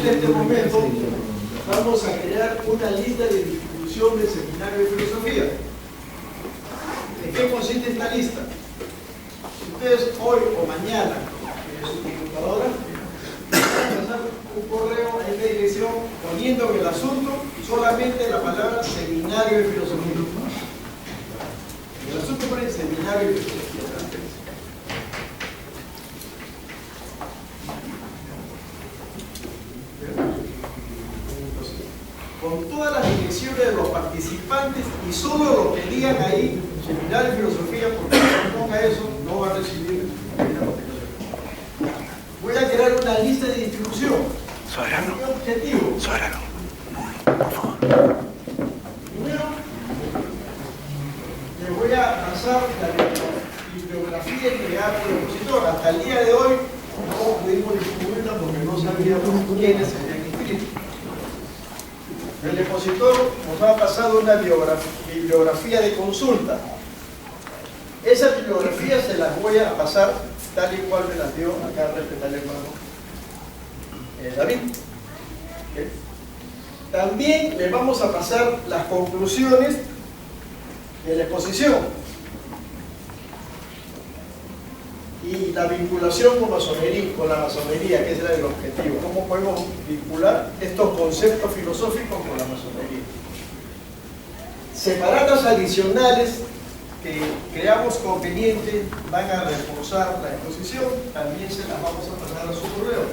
en este momento vamos a crear una lista de distribución del seminario de filosofía. ¿En qué consiste esta lista? Si ustedes hoy o mañana en su computadora van a pasar un correo a esta dirección poniendo en el asunto solamente la palabra seminario de filosofía. En el asunto pone seminario de filosofía. Con todas las direcciones de los participantes y solo lo que digan ahí, seminario de filosofía, porque si no ponga eso, no va a recibir la notificación. Voy a crear una lista de distribución. Soberano. ¿Qué objetivo? Soberano. Por favor. Primero, les voy a pasar la bibliografía creada por el expositor. Hasta el día de hoy no pudimos distribuirla porque no sabíamos quiénes se habían inscrito. El expositor nos ha pasado una bibliografía de consulta. Esa bibliografía se las voy a pasar tal y cual me las dio acá respetar el hermano David. ¿Okay? También le vamos a pasar las conclusiones de la exposición y la vinculación con la masonería, que es el objetivo. ¿Cómo podemos vincular estos conceptos filosóficos con la masonería? Separatas adicionales que creamos conveniente van a reforzar la exposición, también se las vamos a pasar a su correo.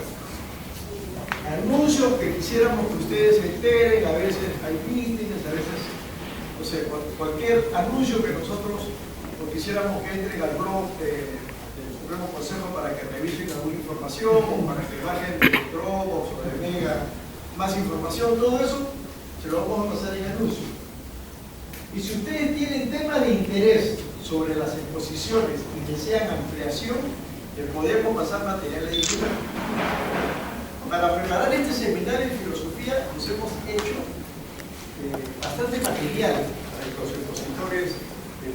Anuncios que quisiéramos que ustedes se enteren, a veces hay mítines, a veces, no sé, cualquier anuncio que nosotros quisiéramos que entren al blog del Supremo Consejo para que revisen alguna información o para que bajen de Dropbox o de Mega más información, todo eso se lo vamos a pasar en anuncio. Y si ustedes tienen temas de interés sobre las exposiciones y desean ampliación, les podemos pasar material adicional. Para preparar este seminario de filosofía nos hemos hecho bastante material para que los expositores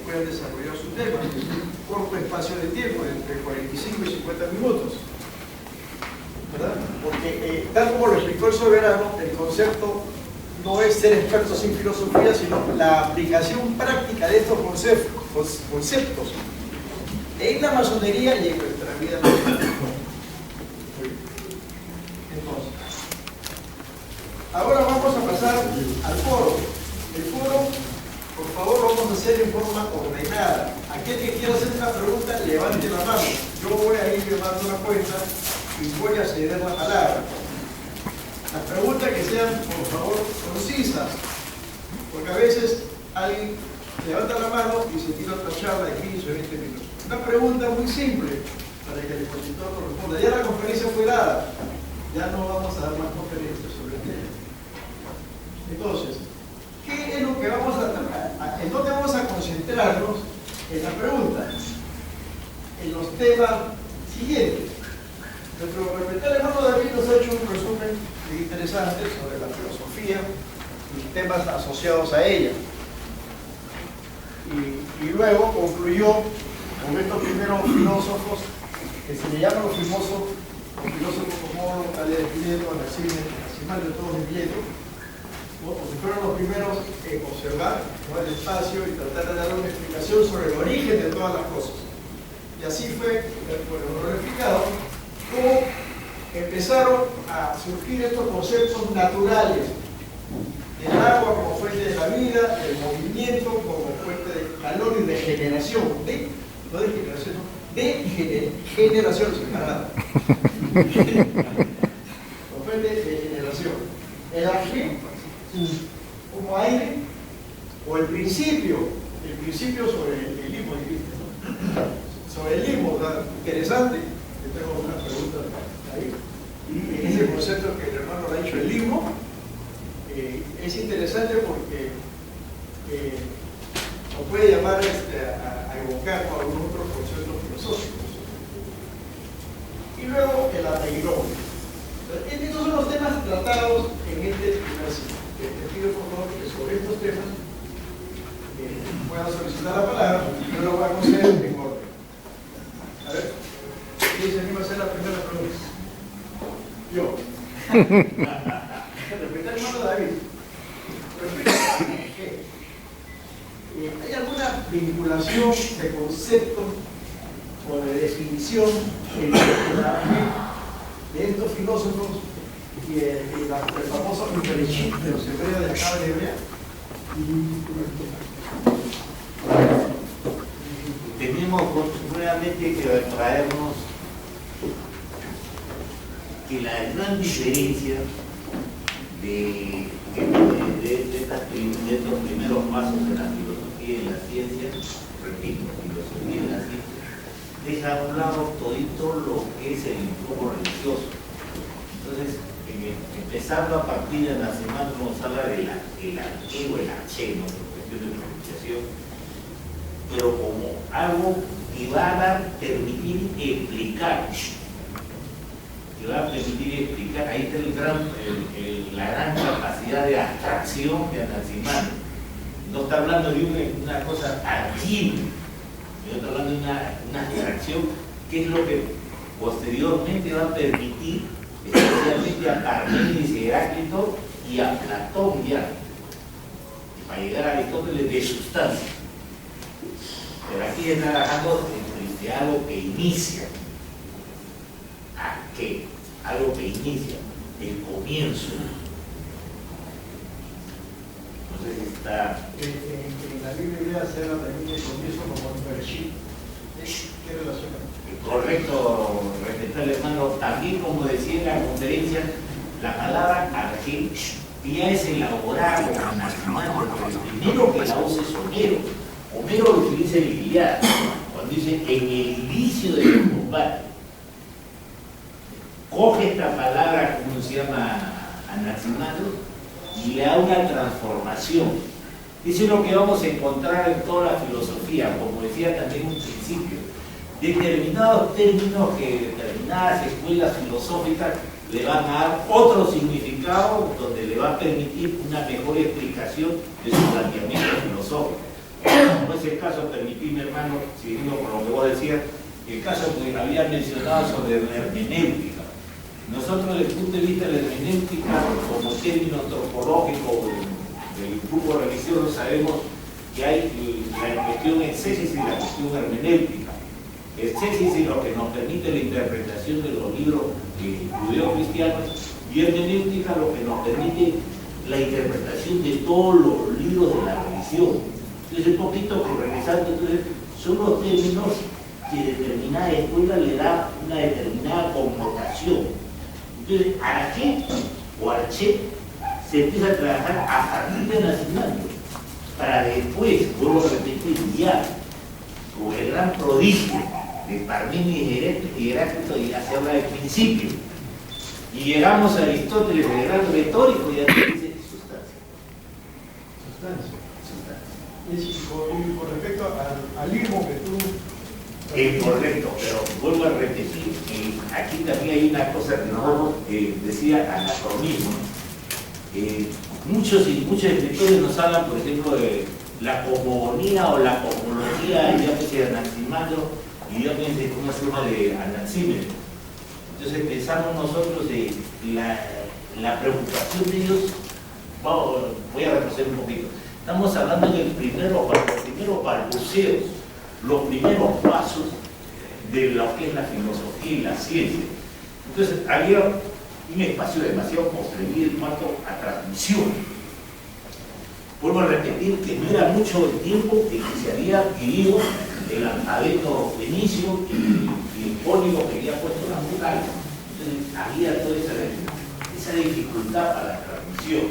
puedan desarrollar su tema en un corto espacio de tiempo, entre 45 y 50 minutos. ¿Verdad? Porque tal como lo explicó el soberano, el concepto no es ser expertos en filosofía, sino la aplicación práctica de estos conceptos en la masonería y en nuestra vida nacional. Entonces, ahora vamos a pasar al foro. El foro, por favor, lo vamos a hacer en forma ordenada. Aquel que quiera hacer una pregunta, levante la mano. Yo voy a ir llevando una cuenta y voy a ceder la palabra. Las preguntas que sean, por favor, concisas, porque a veces alguien levanta la mano y se tira otra charla de 15 o 20 minutos. Una pregunta muy simple para que el expositor lo responda. Ya la conferencia fue dada, ya no vamos a dar más conferencias sobre el tema. Entonces, ¿qué es lo que vamos a tratar? ¿En dónde vamos a concentrarnos? En la pregunta, en los temas siguientes. Nuestro respetable hermano David nos ha hecho un resumen interesante sobre la filosofía y temas asociados a ella. Y luego concluyó con estos primeros filósofos que se le llaman los filósofos como Tales de Mileto, Anaximandro de todos de Mileto, ¿no? Porque fueron los primeros en observar, ¿no?, el espacio y tratar de dar una explicación sobre el origen de todas las cosas. Y así fue, bueno, lo he explicado, cómo empezaron a surgir estos conceptos naturales del agua como fuente de la vida, el movimiento como fuente de calor y de generación, no de generación, no, de generación separada. Como fuente de generación. El ají como aire, o el principio sobre el limbo, ¿no? Sobre el limbo, ¿verdad? Interesante. Yo tengo una pregunta ahí. Y ese concepto que el hermano le ha dicho, el limbo, es interesante porque nos puede llamar a evocar con algunos otros conceptos filosóficos. Y luego el ateirón. Estos son los temas tratados en este primer ciclo. Te pido por favor que sobre estos temas puedan solicitar la palabra, y lo vamos a hacer en orden. A ver, ¿quién se anima a hacer la primera pregunta? Yo. Respecto al hermano David, respecto que hay alguna vinculación de conceptos o de definición de estos filósofos y el famoso Bereshit de los hebreos de la Cábala hebrea. Tenemos nuevamente que traernos que la gran diferencia de estos primeros pasos de la filosofía y la ciencia, repito, filosofía y la ciencia, deja a un lado todito lo que es el influjo religioso. Entonces, empezando a partir de Anaximandro nos habla del arqueo, el arché, ¿no? Por cuestión de pronunciación, pero como algo que va a permitir explicar, ahí está la gran capacidad de abstracción de Anaximandro. No está hablando de una cosa tangible, no está hablando de una abstracción que es lo que posteriormente va a permitir, especialmente a Parménides y Heráclito y a Platón ya, para llegar a Aristóteles, de sustancia. Pero aquí está trabajando de algo que inicia. ¿A qué? Algo que inicia, el comienzo. Entonces está... En la Biblia se habla también del comienzo como el Bereshit. ¿Qué relación hay? Correcto, respetar hermano. También, como decía en la conferencia, la palabra arqué ya es elaborado. El primero que la usa es Homero. Homero lo utiliza en el Iliada, cuando dice en el inicio de los combates. Coge esta palabra, como se llama Anaximandro, y le da una transformación. Eso es lo que vamos a encontrar en toda la filosofía, como decía también un principio. Determinados términos que determinadas escuelas filosóficas le van a dar otro significado donde le va a permitir una mejor explicación de su planteamiento filosófico. No es el caso, permitidme hermano, siguiendo con lo que vos decías, el caso que había mencionado sobre la hermenéutica. Nosotros desde el punto de vista de la hermenéutica, como término antropológico del grupo religioso, sabemos que hay la cuestión exégesis y la cuestión hermenéutica. Exégesis es lo que nos permite la interpretación de los libros judeo-cristianos y hermenéutica lo que nos permite la interpretación de todos los libros de la religión. Entonces, un poquito que regresando, entonces, son los términos que determinada escuela le da una determinada connotación. Entonces, arché o arché se empieza a trabajar a partir de Anaximandro, para después, vuelvo a repetir, ya, con el gran prodigio de Parménides y Heráclito, ya se habla de principio. Y llegamos a Aristóteles, el gran retórico, y ya se dice sustancia. Sustancia. Y con respecto al libro que tú... Es correcto, pero vuelvo a repetir, aquí también hay una cosa que no decía anacronismo. Muchos escritores nos hablan, por ejemplo, de la cosmogonía o la cosmología, ya que de Anaximandro, y ya pensé cómo se llama de Anaxímenes. Entonces pensamos nosotros de la preocupación de ellos. Voy a retroceder un poquito. Estamos hablando de los primeros balbuceos, los primeros pasos de lo que es la filosofía y la ciencia. Entonces había un espacio demasiado construido en cuanto a transmisión. Vuelvo a repetir que no era mucho el tiempo en que se había adquirido el alfabeto fenicio y el código que había puesto la vocal. Entonces había toda esa dificultad para la transmisión.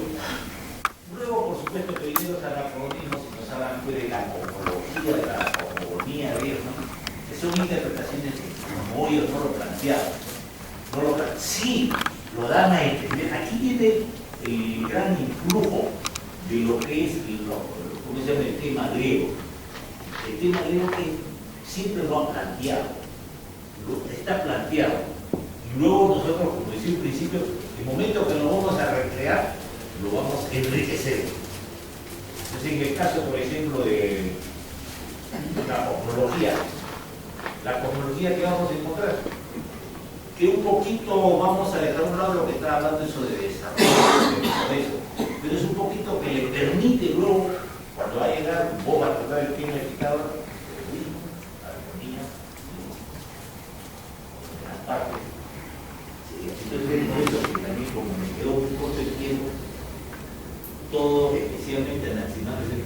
Luego, por supuesto, que vinieron los anacronismos y nos hablan de la cosmología, de la cosmogonía, que son interpretaciones como ellos no lo planteaban. Sí, lo dan a entender. Aquí viene el gran influjo de lo que es ¿cómo se llama? El tema griego. El tema griego que siempre lo han planteado, está planteado. Y luego nosotros, como decía al principio, el momento que lo vamos a recrear, lo vamos a enriquecer. Entonces, en el caso, por ejemplo, de la cosmología que vamos a encontrar, que un poquito vamos a dejar a un lado lo que está hablando eso de desarrollo, de progreso, pero es un poquito que le permite luego, cuando va a llegar, vos vas a tratar el planificador, armonía, en las partes. Sí, entonces, por eso que también como me quedó muy corto el tiempo, todo, especialmente en Anaximandro,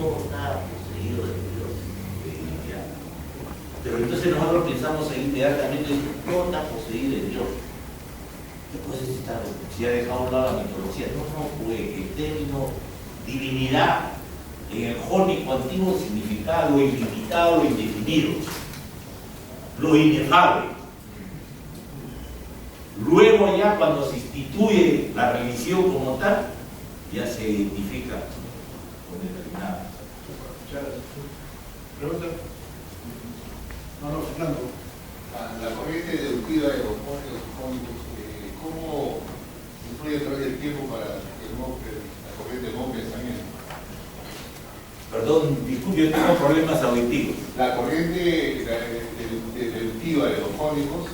todo está poseído de Dios, de divinidad. Pero entonces nosotros pensamos ahí inmediatamente, todo está poseído de Dios. Después si ha dejado a un lado la mitología, no, pues el término divinidad en el jónico antiguo significaba lo ilimitado, lo indefinido, lo inefable. Luego ya cuando se instituye la religión como tal, ya se identifica con determinada. ¿Pregunta? No, Fernando. La corriente deductiva de los jónicos, ¿cómo influye a través del tiempo para la corriente del nuevo pensamiento? Perdón, disculpe, yo tengo problemas auditivos. La corriente deductiva de los jónicos,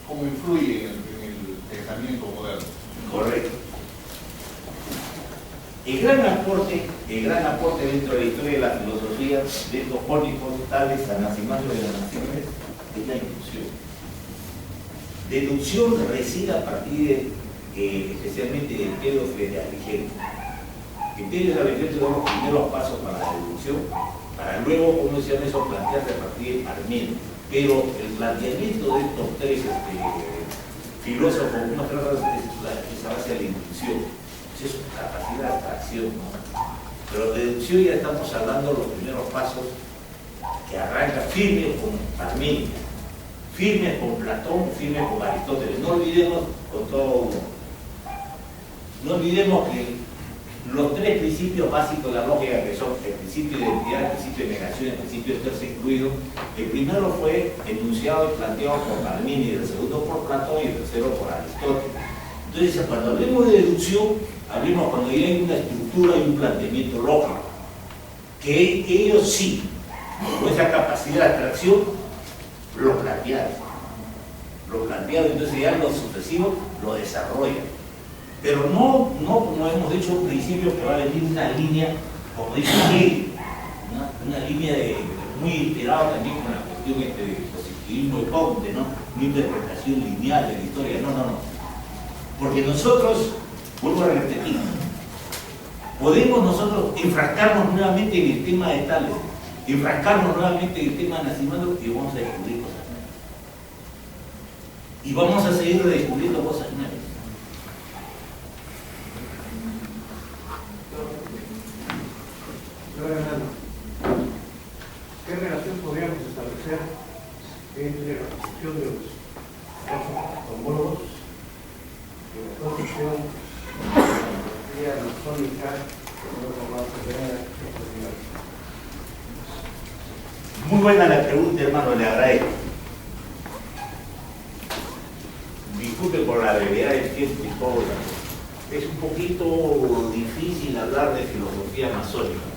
¿cómo influye en el pensamiento moderno? Correcto. El gran aporte dentro de la historia de la filosofía de estos jónicos, tales Anaximandro de las Naciones, es la inducción. Deducción reside a partir especialmente de Pedro Frederichelli. Pedro Frederichelli da los primeros pasos para la deducción, para luego, como decían eso, plantearse a partir de Parménides. Pero el planteamiento de estos tres filósofos, una esa base de la inducción. Es su capacidad de abstracción, ¿no? Pero de deducción ya estamos hablando de los primeros pasos que arranca firmes con Parménides, firmes con Platón, firmes con Aristóteles. No olvidemos que los tres principios básicos de la lógica, que son el principio de identidad, el principio de negación, el principio de estarse incluido, el primero fue enunciado y planteado por Parménides, el segundo por Platón y el tercero por Aristóteles. Entonces, cuando hablemos de deducción, hablemos cuando ya hay una estructura y un planteamiento lógico, que ellos sí, con esa capacidad de abstracción, lo plantearon, entonces ya en lo sucesivo lo desarrollan. Pero no como hemos dicho al principio, que va a venir una línea, como dice Hegel, una línea muy inspirada también con la cuestión del positivismo de Comte, ¿no? Una interpretación lineal de la historia, no. Porque nosotros, vuelvo a repetir, podemos nosotros enfrascarnos nuevamente en el tema de Tales, enfrascarnos nuevamente en el tema de Anaximandro y vamos a descubrir cosas nuevas. Y vamos a seguir descubriendo cosas nuevas. ¿Qué relación podríamos establecer entre la construcción de los homólogos y la construcción de la filosofía masónica que luego vamos a tener? Muy buena la pregunta, hermano, le agradezco. Disculpe por la brevedad del tiempo y todo. Es un poquito difícil hablar de filosofía masónica,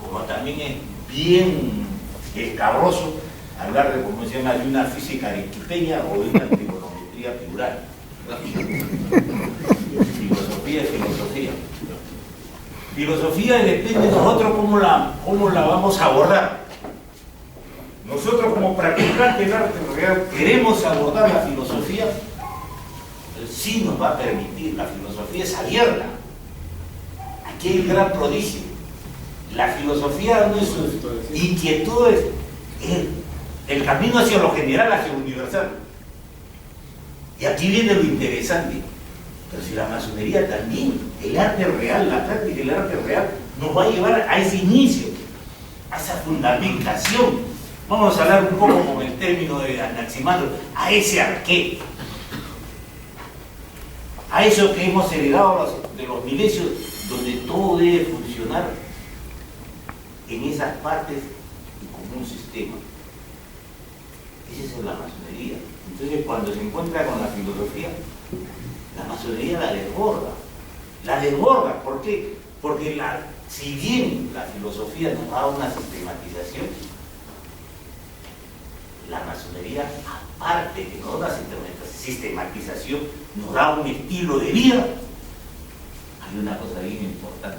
como también es bien escabroso hablar de, como se llama, de una física arequipeña o de una trigonometría plural. Filosofía es filosofía. Filosofía depende de nosotros cómo la vamos a abordar. Nosotros como practicantes del arte, en realidad, queremos abordar la filosofía, sí nos va a permitir. La filosofía es abierta. Aquí hay el gran prodigio. La filosofía no es inquietud, es el camino hacia lo general, hacia lo universal. Y aquí viene lo interesante. Pero si la masonería también, el arte real, la práctica del arte real, nos va a llevar a ese inicio, a esa fundamentación. Vamos a hablar un poco con el término de Anaximandro, a ese arqué, a eso que hemos heredado de los milesios, donde todo debe funcionar en esas partes y como un sistema. Esa es la masonería. Entonces, cuando se encuentra con la filosofía, la masonería la desborda. La desborda. ¿Por qué? Porque si bien la filosofía nos da una sistematización, la masonería, aparte de no dar sistematización, nos da un estilo de vida. Hay una cosa bien importante.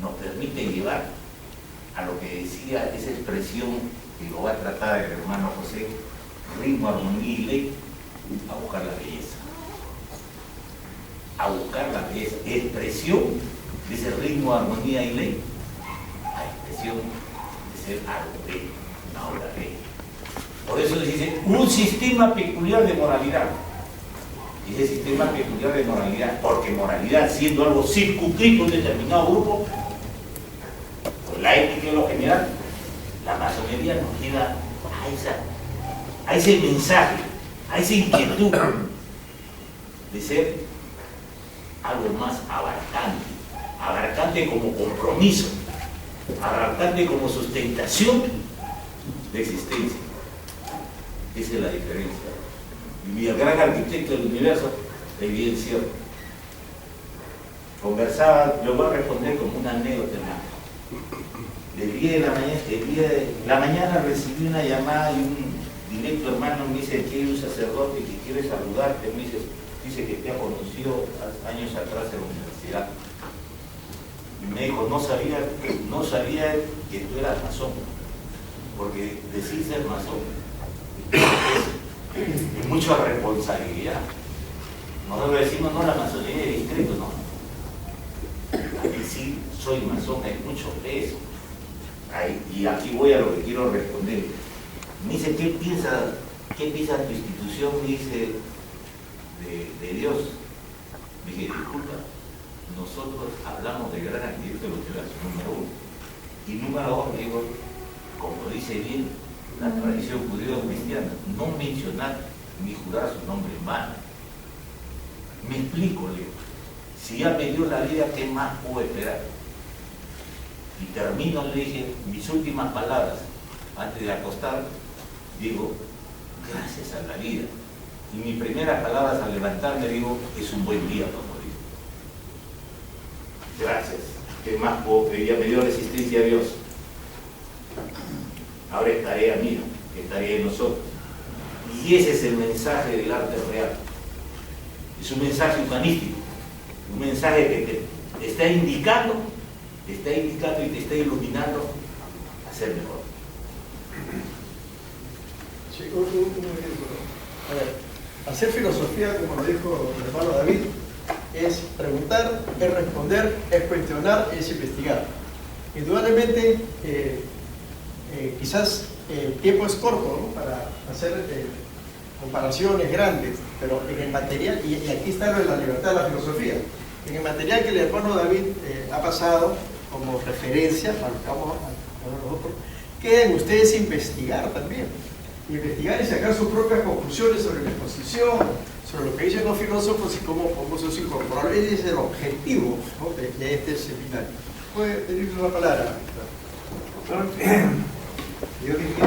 Nos permite llevar a lo que decía esa expresión que lo va a tratar el hermano José, ritmo, armonía y ley, a buscar la belleza. A buscar la belleza. Expresión de ese ritmo, armonía y ley, a expresión de ser algo bello, una obra bella. Por eso dice un sistema peculiar de moralidad. Ese sistema peculiar de moralidad, porque moralidad siendo algo circunscrito a un determinado grupo, por la ética en lo general, la masonería nos lleva a ese mensaje, a esa inquietud de ser algo más abarcante como compromiso, abarcante como sustentación de existencia. Esa es la diferencia. Y el gran arquitecto del universo es bien cierto. Conversaba, lo voy a responder como una anécdota, hermano. El día de la mañana recibí una llamada y un directo hermano me dice que hay un sacerdote que quiere saludarte, me dice que te ha conocido años atrás en la universidad. Y me dijo, no sabía que tú eras masón, porque decir ser masón es mucha responsabilidad. Nosotros decimos, no, la masonería es discreto, no. Aquí sí soy masón, hay mucho peso. Y aquí voy a lo que quiero responder. Me dice, ¿qué piensa tu institución? Me dice, de Dios. Me dije, disculpa, nosotros hablamos del gran arquitecto del universo, número uno. Y número dos, digo, como dice bien la tradición judío-cristiana, no mencionar ni jurar su nombre en vano. Me explico, le digo, si ya me dio la vida, ¿qué más puedo esperar? Y termino, le dije, mis últimas palabras, antes de acostar, digo, gracias a la vida. Y mis primeras palabras al levantarme, digo, es un buen día para morir. Gracias. ¿Qué más puedo pedir? Ya me dio la existencia a Dios. Ahora es tarea mía, es tarea de nosotros. Y ese es el mensaje del arte real. Es un mensaje humanístico, un mensaje que te está indicando y te está iluminando a ser mejor. Sí, un ejemplo. A ver, hacer filosofía, como lo dijo el hermano David, es preguntar, es responder, es cuestionar, es investigar. Indudablemente, quizás el tiempo es corto, ¿no?, para hacer comparaciones grandes, pero en el material, y aquí está lo de la libertad de la filosofía, en el material que el hermano David ha pasado como referencia para lo que vamos a hablar nosotros, queden ustedes investigar también. Investigar y sacar sus propias conclusiones sobre la exposición, sobre lo que dicen los filósofos y cómo podemos incorporar. Ese es el objetivo, ¿no?, de este seminario. ¿Puede pedirle una palabra? Yo dije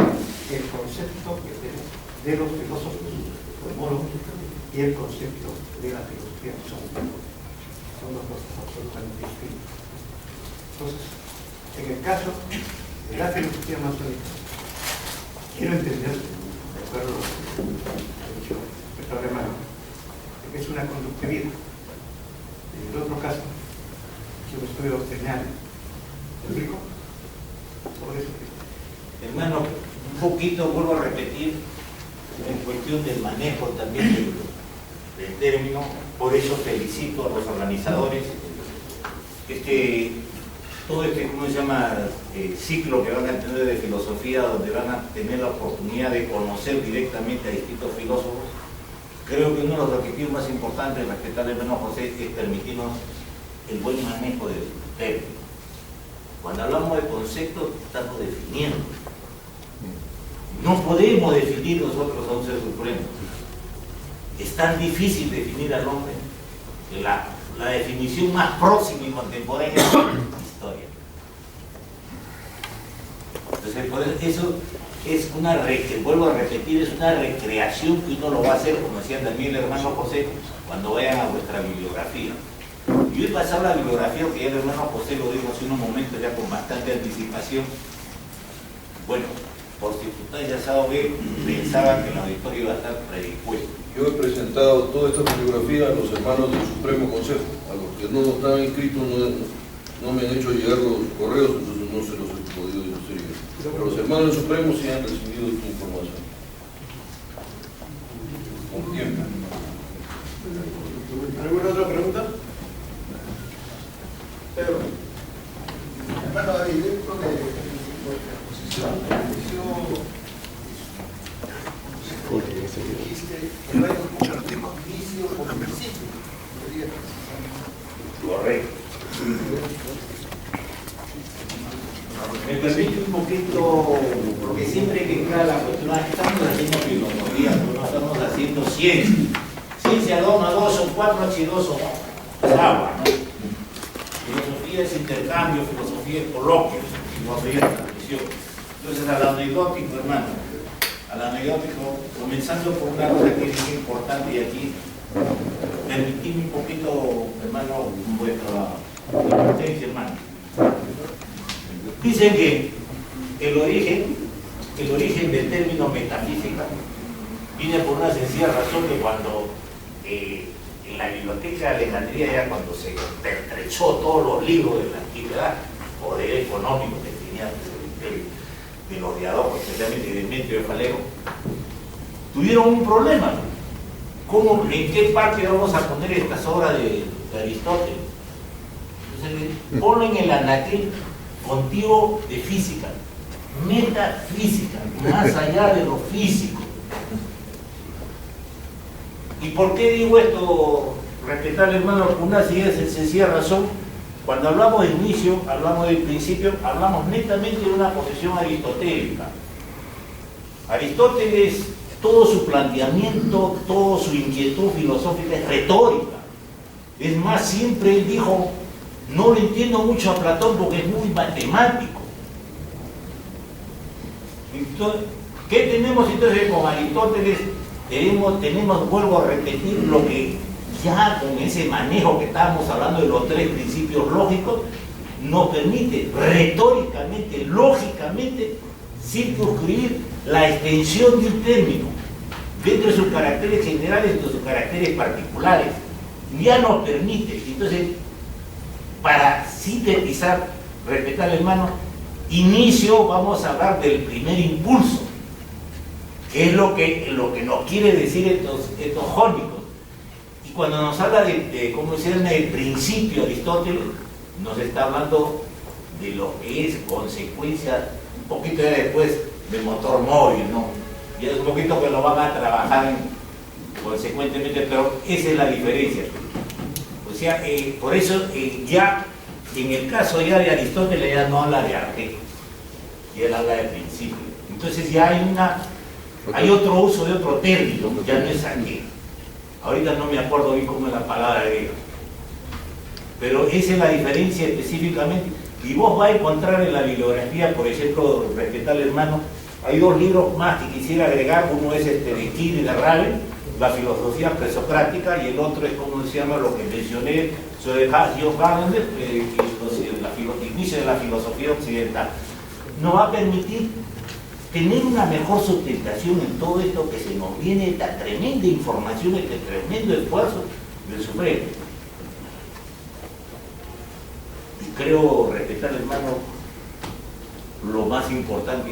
el concepto que tenemos de los filósofos cosmólogos y el concepto de la filosofía son dos cosas absolutamente distintas. Entonces, en el caso de la filosofía masónica, quiero entender, de acuerdo a lo que ha dicho nuestro hermano, que es una conductividad. En el otro caso, es un estudio doctrinal. ¿Me explico? Por eso. Hermano, un poquito vuelvo a repetir en cuestión del manejo también del término. Por eso felicito a los organizadores. Todo ¿cómo se llama?, ciclo que van a tener de filosofía, donde van a tener la oportunidad de conocer directamente a distintos filósofos. Creo que uno de los objetivos más importantes de respetar al hermano José es permitirnos el buen manejo del término. Cuando hablamos de conceptos, estamos definiendo. No podemos definir nosotros a un ser supremo. Es tan difícil definir al hombre que la definición más próxima y contemporánea es historia. Entonces, eso es vuelvo a repetir, es una recreación que uno lo va a hacer, como decía también el hermano José, cuando vayan a vuestra bibliografía. Y hoy pasar la bibliografía, que ya el hermano José lo dijo hace unos momentos, ya con bastante anticipación. Bueno, por circunstancias A o B, pensaba que el auditorio iba a estar predispuesto. Yo he presentado toda esta bibliografía a los hermanos del Supremo Consejo, a los que no estaban inscritos, no me han hecho llegar los correos, entonces no se los he podido hacer llegar. Pero los hermanos del Supremo sí han recibido esta información. Con tiempo. ¿Alguna otra pregunta? Pedro. Hermano David, dentro de vuestra exposición, dijiste que no hay un inicio o principio. Correcto. Me permite un poquito, porque siempre que cae la cuestión, estamos haciendo filosofía, no estamos haciendo ciencia. Ciencia 2 más 2 son 4, H2 son agua, ¿no? Filosofía es intercambio, filosofía es coloquio, filosofía es transmisión. Entonces, al anecdótico, hermano, al anecdótico, comenzando por una cosa que es muy importante y aquí, permitidme un poquito, hermano, vuestra advertencia, hermano. Dicen que el origen del término metafísica viene por una sencilla razón que cuando en la biblioteca de Alejandría, ya cuando se pertrechó todos los libros de la antigüedad, poder económico que tenía de los diálogos, especialmente de Demetrio de Falero, tuvieron un problema. ¿Cómo, en qué parte vamos a poner estas obras de Aristóteles? Entonces, ponlo en el anaquel contigo de física, metafísica, más allá de lo físico. ¿Y por qué digo esto, respetable hermano? Por una sencilla razón. Cuando hablamos de inicio, hablamos del principio, hablamos netamente de una posición aristotélica. Aristóteles, todo su planteamiento, toda su inquietud filosófica es retórica. Es más, siempre él dijo, no le entiendo mucho a Platón porque es muy matemático. Entonces, ¿qué tenemos entonces con Aristóteles? Tenemos, vuelvo a repetir, lo que ya con ese manejo que estábamos hablando de los 3 principios lógicos, nos permite retóricamente, lógicamente, circunscribir la extensión de un término dentro de sus caracteres generales, dentro de sus caracteres particulares. Ya nos permite, entonces, para sintetizar, respetar hermano, inicio, vamos a hablar del primer impulso, que es lo que nos quiere decir estos jónicos. Y cuando nos habla de cómo se llama el principio Aristóteles, nos está hablando de lo que es consecuencia, un poquito ya después del motor móvil, ¿no? Y es un poquito que lo van a trabajar consecuentemente, pero esa es la diferencia. O sea, por eso ya en el caso ya de Aristóteles ya no habla de arte, ya él habla de principio. Entonces ya hay otro uso de otro término, ya no es aquí. Ahorita no me acuerdo bien cómo es la palabra griega. Pero esa es la diferencia específicamente. Y vos vas a encontrar en la bibliografía, por ejemplo, respetable hermano, hay 2 libros más que quisiera agregar. Uno es de Quine y de Raven, la filosofía presocrática, y el otro es, como se llama, lo que mencioné, sobre Hans-Georg Gadamer, el inicio de la filosofía occidental. Nos va a permitir tener una mejor sustentación en todo esto que se nos viene, esta tremenda información, este tremendo esfuerzo del Supremo. Y creo, respetar hermano, lo más importante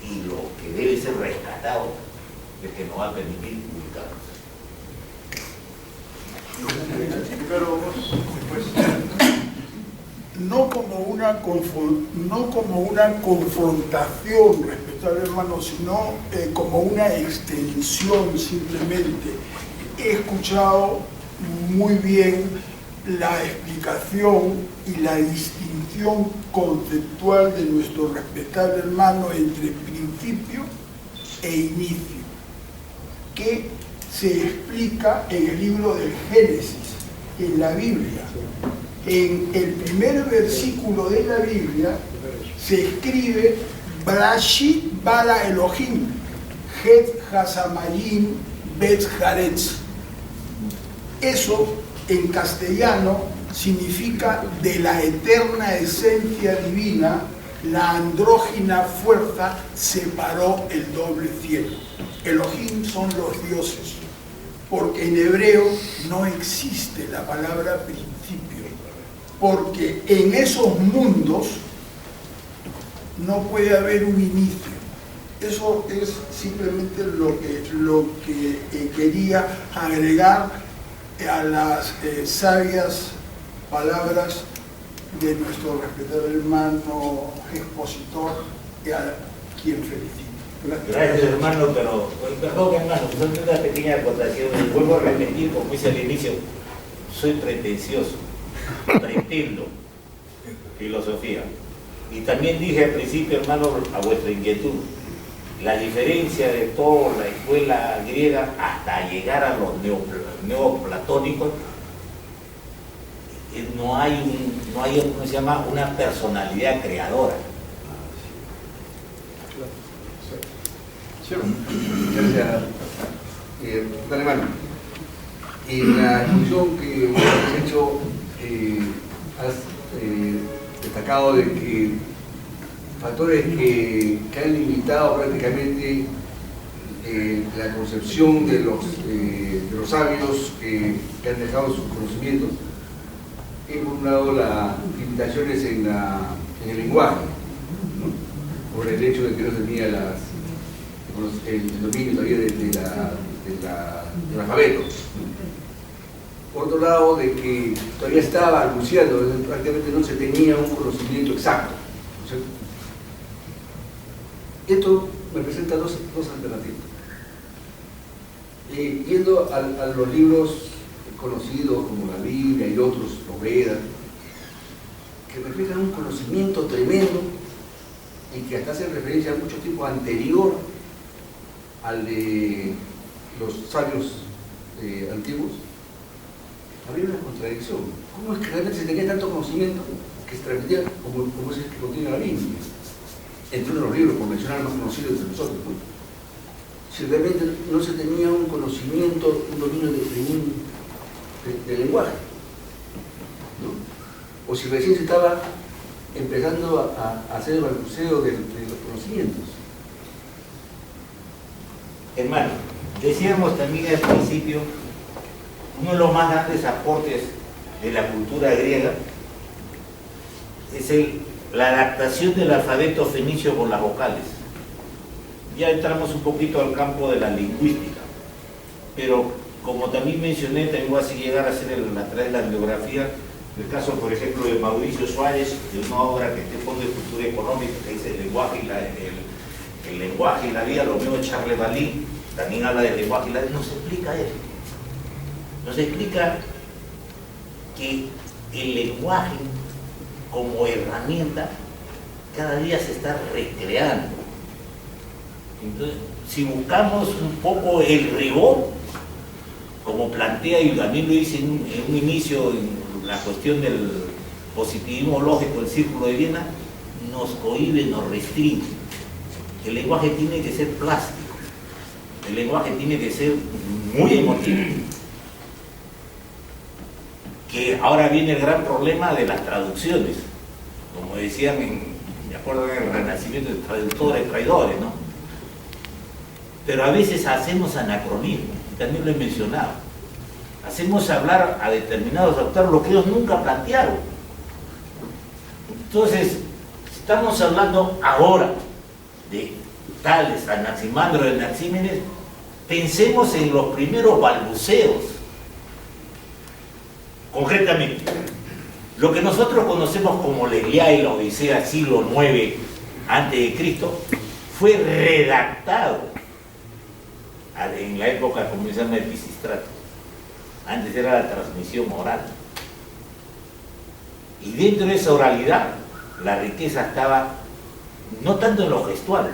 y lo que debe ser rescatado es que nos va a permitir ubicarnos. Pero pues, no como una confrontación, respetable hermano, sino como una extensión simplemente. He escuchado muy bien la explicación y la distinción conceptual de nuestro respetable hermano entre principio e inicio, que se explica en el libro del Génesis, en la Biblia. En el primer versículo de la Biblia se escribe Brashit bara Elohim, Het Hasamayim Bet Haaretz. Eso en castellano significa de la eterna esencia divina la andrógina fuerza separó el doble cielo. Elohim son los dioses, porque en hebreo no existe la palabra principio, porque en esos mundos no puede haber un inicio. Eso es simplemente lo que quería agregar a las sabias palabras de nuestro respetado hermano expositor, a quien felicito. Gracias, hermano, pero perdón, hermano, solo una pequeña acotación. Vuelvo a repetir, como hice al inicio, soy pretencioso, pretendo filosofía. Y también dije al principio, hermano, a vuestra inquietud, la diferencia de toda la escuela griega hasta llegar a los neoplatónicos, no hay ¿cómo se llama?, una personalidad creadora. Gracias, don hermano. En la exposición que has hecho, has destacado de que factores que han limitado prácticamente la concepción de los sabios que han dejado sus conocimientos. Por un lado, las limitaciones en el lenguaje, ¿no?, por el hecho de que no tenía el dominio todavía del alfabeto. Por otro lado, de que todavía estaba balbuceando, prácticamente no se tenía un conocimiento exacto, ¿no es cierto? Esto me presenta dos alternativas. Yendo a los libros conocidos como la Biblia y otros, los Vedas, que reflejan un conocimiento tremendo y que hasta hacen referencia a mucho tiempo anterior al de los sabios antiguos, había una contradicción. ¿Cómo es que realmente se tenía tanto conocimiento que se transmitía como es el que contiene la Biblia? Entre uno de los libros, por mencionar el más conocido entre nosotros, ¿no? Si realmente no se tenía un conocimiento, un dominio del lenguaje, ¿no? O si recién se estaba empezando a hacer el balbuceo de los conocimientos. Hermano, decíamos también al principio, uno de los más grandes aportes de la cultura griega es la adaptación del alfabeto fenicio con las vocales. Ya entramos un poquito al campo de la lingüística, pero como también mencioné, también voy a llegar a hacer a través de la bibliografía, el caso, por ejemplo, de Mauricio Suárez, de una obra que este Fondo de Cultura Económica, que dice el lenguaje y la vida, lo mismo Charles Balí, también habla del lenguaje y la vida, nos explica eso. Nos explica que el lenguaje como herramienta cada día se está recreando. Entonces, si buscamos un poco el rigor, como plantea, y también lo hice en un inicio en la cuestión del positivismo lógico, el círculo de Viena, nos cohíbe, nos restringe. El lenguaje tiene que ser plástico, el lenguaje tiene que ser muy emotivo. Que ahora viene el gran problema de las traducciones, como decían, me acuerdo en el Renacimiento, de traductores, traidores, ¿no? Pero a veces hacemos anacronismo, y también lo he mencionado. Hacemos hablar a determinados autores lo que ellos nunca plantearon. Entonces, estamos hablando ahora de Tales, Anaximandro, de Anaxímenes, pensemos en los primeros balbuceos. Concretamente, lo que nosotros conocemos como la Ilíada y la Odisea, siglo IX a.C., fue redactado en la época, como se llama, de Pisístrato. Antes era la transmisión oral. Y dentro de esa oralidad, la riqueza estaba no tanto en lo gestual,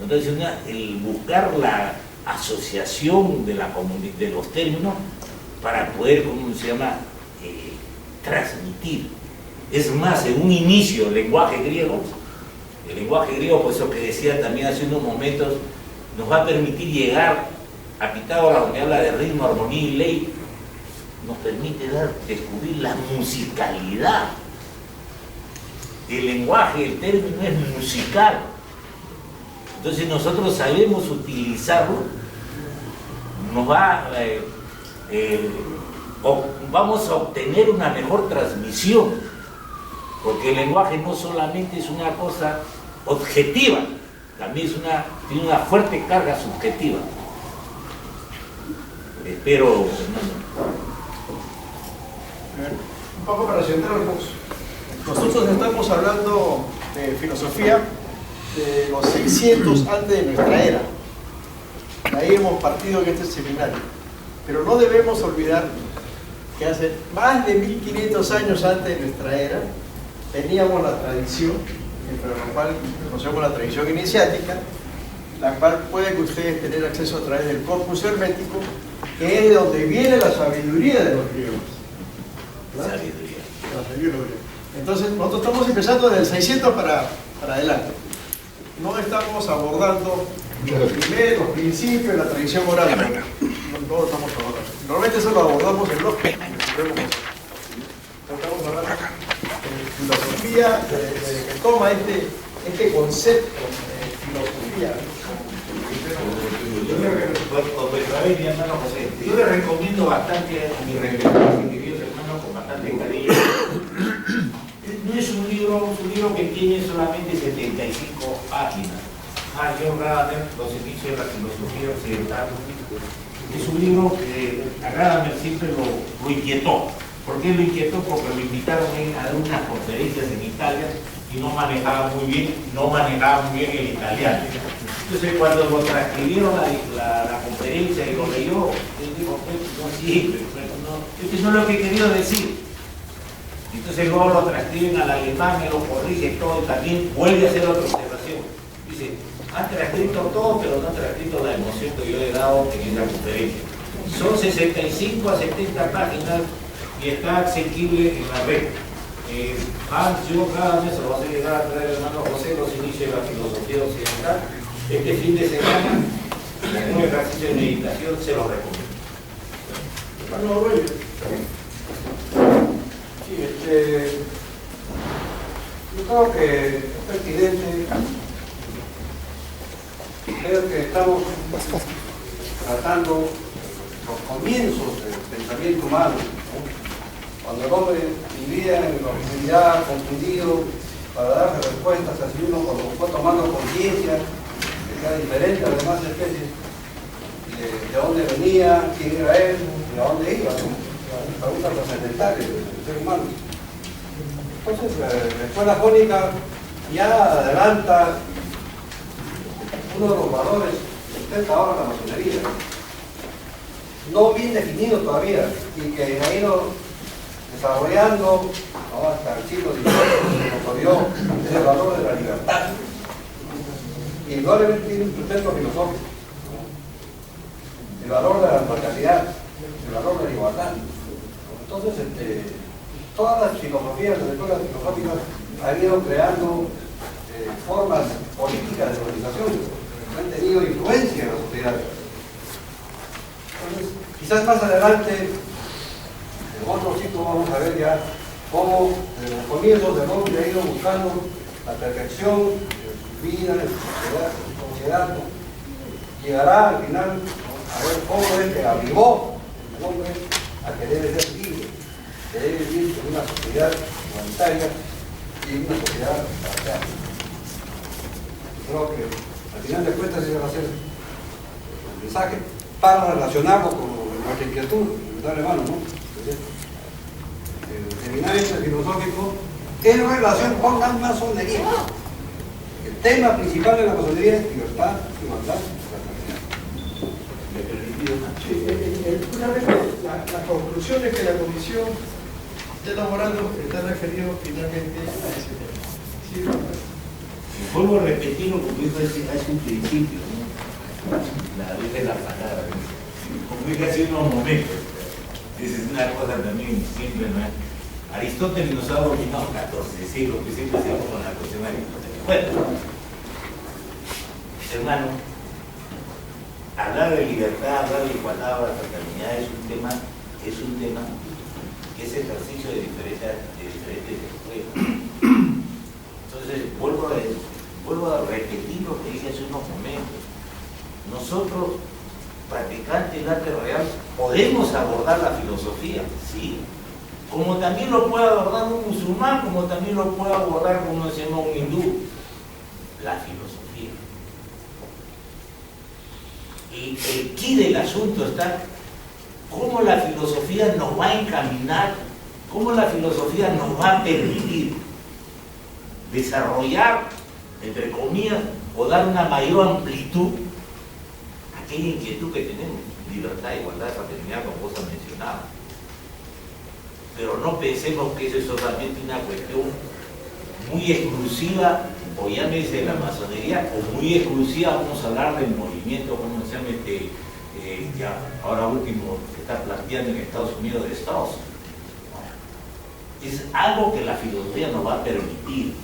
no tanto en el buscar la asociación de los términos para poder, ¿cómo se llama?, transmitir. Es más, en un inicio, el lenguaje griego, por eso que decía también hace unos momentos, nos va a permitir llegar a Pitágoras, donde habla de ritmo, armonía y ley, nos permite descubrir la musicalidad. el lenguaje, el término es musical. Entonces nosotros sabemos utilizarlo, nos va, vamos a obtener una mejor transmisión, porque el lenguaje no solamente es una cosa objetiva, también tiene una fuerte carga subjetiva. Espero, un poco para centrarnos, nosotros estamos hablando de filosofía de los 600 antes de nuestra era. De ahí hemos partido en este seminario. Pero no debemos olvidar que hace más de 1500 años antes de nuestra era teníamos la tradición, entre la cual conocemos la tradición iniciática, la cual pueden ustedes tener acceso a través del corpus hermético, que es de donde viene la sabiduría de los griegos. sabiduría. Entonces, nosotros estamos empezando desde el 600 para adelante. No estamos abordando los primeros principios, la tradición oral. No lo estamos abordando. Normalmente eso lo abordamos en los estamos hablando de filosofía, que toma este concepto de filosofía. Mi hermano José, yo le recomiendo bastante a mi queridos hermanos con bastante cariño. No es un libro que tiene solamente 75 páginas. John Gadamer, Los inicios de la filosofía occidental. Es un libro que a Gadamer siempre lo inquietó. ¿Por qué lo inquietó? Porque lo invitaron a dar unas conferencias en Italia y no manejaba muy bien el italiano. Entonces cuando lo transcribieron la conferencia y lo leyó, él dijo, no sirve, esto no es lo que he querido decir. Entonces luego lo transcriben al alemán, me lo corrige todo y también vuelve a hacer otra observación. Dice, han transcrito todo, pero no han transcrito la emoción que yo he dado en esta conferencia. Son 65 a 70 páginas y está asequible en la red. John Gadamer se lo va a hacer llegar a traer el hermano José, Los inicios de la filosofía occidental. Este fin de semana, en un ejercicio de meditación, se lo recomiendo. Hermano Roger. Sí, yo creo que es pertinente. Creo que estamos tratando los comienzos del pensamiento humano, ¿no? Cuando el hombre vivía en la oscuridad, confundido, para darse respuestas a sí mismo, cuando fue tomando conciencia de que era diferente a las demás especies, de dónde venía, quién era él, y a dónde iba, ¿no? Las preguntas trascendentales del ser humano. Entonces, la escuela jónica ya adelanta uno de los valores que intenta ahora la masonería, no bien definido todavía, y que ha ido desarrollando hasta el siglo XIX, se consolidó, es el valor de la libertad. Indudablemente tiene un sustento filosófico, el valor de la imparcialidad, el valor de la igualdad. Entonces, todas las filosofías, las escuelas filosóficas han ido creando formas políticas de organización que han tenido influencia en la sociedad. Entonces, quizás más adelante, en otro sitio vamos a ver ya cómo desde los comienzos del hombre ha ido buscando la perfección de su vida, de su sociedad, ¿no? Llegará al final a ver cómo es que avivó el hombre a que debe ser libre, que debe vivir en una sociedad igualitaria y en una sociedad fraterna. Creo que al final de cuentas ese va a ser el mensaje para relacionarlo con nuestra inquietud, darle mano, ¿no? El seminario filosófico en relación con la masonería. El tema principal de la masonería es libertad, igualdad y fraternidad. Sí, una vez las conclusiones que la comisión está elaborando están referidos finalmente a ese tema. ¿Sí? Vuelvo a repetir lo que dijo hace un principio, ¿no? La ley de la palabra, como dije hace unos momentos. Esa es una cosa también simple, ¿no? Aristóteles nos ha dominado 14 siglos, que siempre se con la cuestión de Aristóteles. Bueno, hermano, hablar de libertad, hablar de igualdad, de fraternidad es un tema que es ejercicio de diferentes escuelas. Entonces, vuelvo a repetir lo que dije hace unos momentos. Nosotros, practicantes del arte real, podemos abordar la filosofía, sí, como también lo puede abordar un musulmán, como también lo puede abordar, como se llama, un hindú, la filosofía. Y el quid del asunto está cómo la filosofía nos va a encaminar, cómo la filosofía nos va a permitir desarrollar, entre comillas, o dar una mayor amplitud a aquella inquietud que tenemos, libertad, igualdad, fraternidad, como vos has mencionado. Pero no pensemos que eso es solamente una cuestión muy exclusiva, o llámese de la masonería, o muy exclusiva, vamos a hablar del movimiento, como se llama, ya ahora último, que está planteando en Estados Unidos de Estados. Es algo que la filosofía nos va a permitir.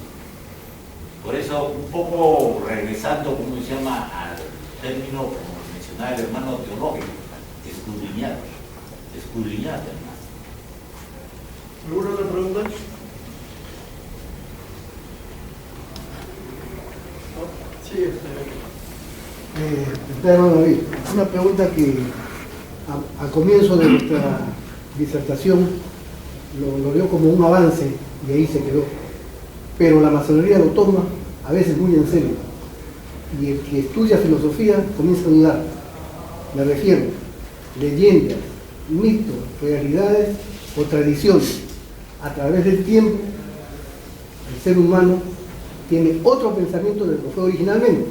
Por eso, un poco regresando, como se llama, al término, como mencionaba el hermano teológico, escudriñar, hermano. ¿Alguna otra pregunta? Sí, hermano David, una pregunta que al comienzo de nuestra disertación lo dio como un avance y ahí se quedó. Pero la masonería lo toma a veces muy en serio. Y el que estudia filosofía comienza a dudar. Me refiero, leyendas, mitos, realidades o tradiciones. A través del tiempo, el ser humano tiene otro pensamiento del que fue originalmente.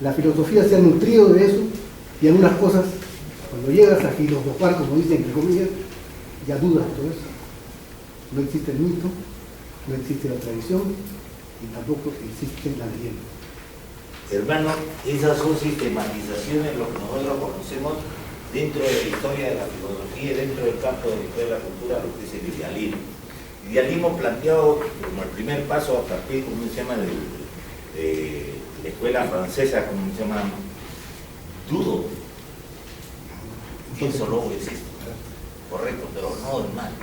La filosofía se ha nutrido de eso y algunas cosas, cuando llegas a filosofar, como dicen entre comillas, ya dudas de todo eso. No existe el mito, no existe la tradición y tampoco existe la leyenda. Hermano, esas son sistematizaciones, lo que nosotros conocemos dentro de la historia de la filosofía y dentro del campo de la historia de la cultura, lo que es el idealismo. Idealismo planteado como el primer paso a partir, como se llama, de la escuela francesa, como se llama, dudo que eso luego existe. Correcto, pero no, hermano.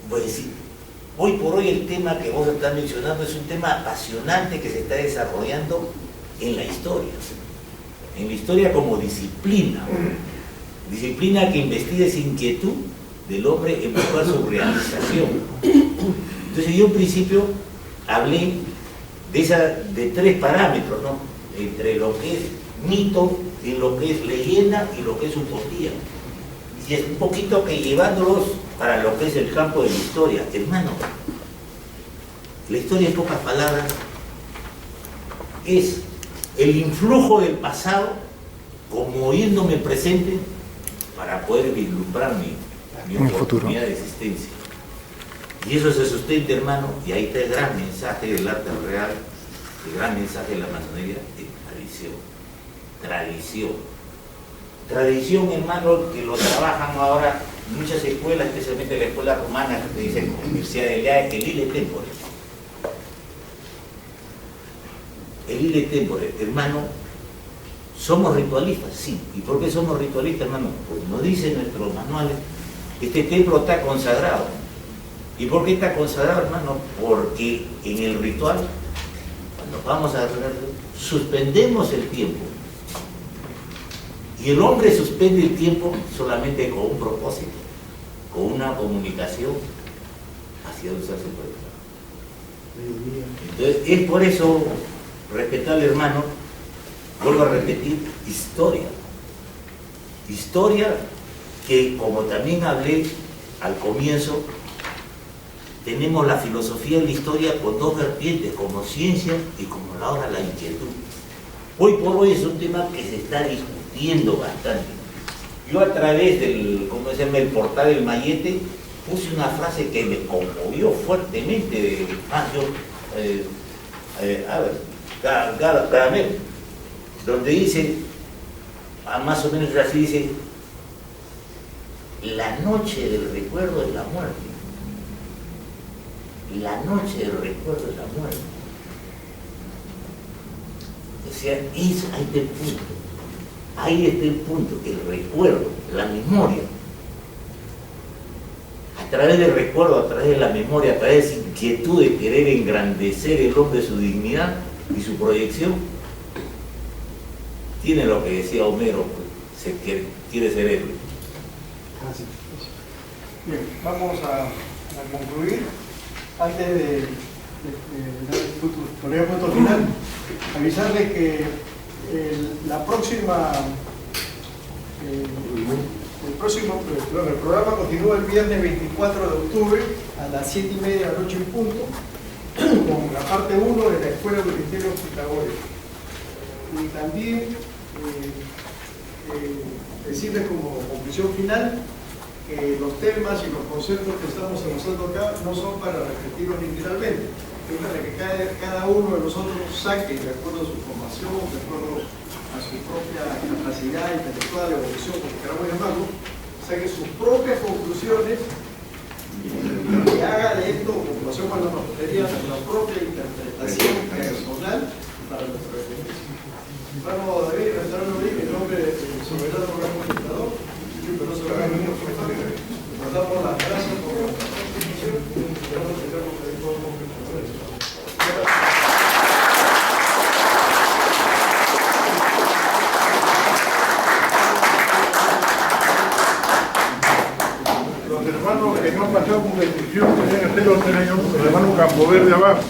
Voy a decir, hoy por hoy el tema que vos estás mencionando es un tema apasionante que se está desarrollando en la historia como disciplina que investiga esa inquietud del hombre en buscar su realización. Entonces yo en principio hablé de tres parámetros, ¿no? Entre lo que es mito, y lo que es leyenda y lo que es utopía. Y es un poquito que llevándolos para lo que es el campo de la historia. Hermano, la historia en pocas palabras es el influjo del pasado como yéndome presente para poder vislumbrar mi oportunidad de existencia. Y eso se sustenta, hermano, y ahí está el gran mensaje del arte real, el gran mensaje de la masonería, de tradición, hermano, que lo trabajan ahora muchas escuelas, especialmente la escuela romana, que te dicen Universidad de Lea, el ille tempore. El ille tempore, hermano, somos ritualistas, sí. ¿Y por qué somos ritualistas, hermano? Pues nos dicen nuestros manuales, este templo está consagrado. ¿Y por qué está consagrado, hermano? Porque en el ritual, cuando vamos a suspendemos el tiempo. Y el hombre suspende el tiempo solamente con un propósito, con una comunicación hacia un ser superior. Entonces, es por eso, respetable hermano, vuelvo a repetir, historia que, como también hablé al comienzo, tenemos la filosofía y la historia con dos vertientes, como ciencia y como ahora la inquietud. Hoy por hoy es un tema que se está discutiendo bastante. Yo a través del, ¿cómo se llama?, el portal del Mayete, puse una frase que me conmovió fuertemente de Caramel, donde dice, más o menos así dice, la noche del recuerdo es la muerte. La noche del recuerdo es la muerte. O sea, ahí está el punto. Ahí está el punto, el recuerdo, la memoria. través del recuerdo, a través de la memoria, a través de esa inquietud de querer engrandecer el hombre, su dignidad y su proyección, tiene lo que decía Homero, pues, quiere ser héroe. Gracias. Bien, vamos a concluir. Antes de poner punto final, avisarles que el programa continúa el viernes 24 de octubre a las 7:30 de la noche en punto, con la parte 1 de la Escuela de Criterios Pitagóricos. Y también decirles como conclusión final que los temas y los conceptos que estamos esbozando acá no son para repetirlos literalmente, es para que cada uno de nosotros saque, de acuerdo a su formación, de acuerdo a su propia capacidad intelectual, evolución, como queramos llamarlo, saque sus propias conclusiones y haga de esto, como lo hacemos en la materia, la propia interpretación personal para nuestra experiencia. Vamos a ver, en nombre del soberano gran conquistador, nos damos las gracias por la participación y esperamos que tengamos el informe. Los hermanos que no han pasado por la inscripción, tienen que ser los hermanos Campoverde abajo.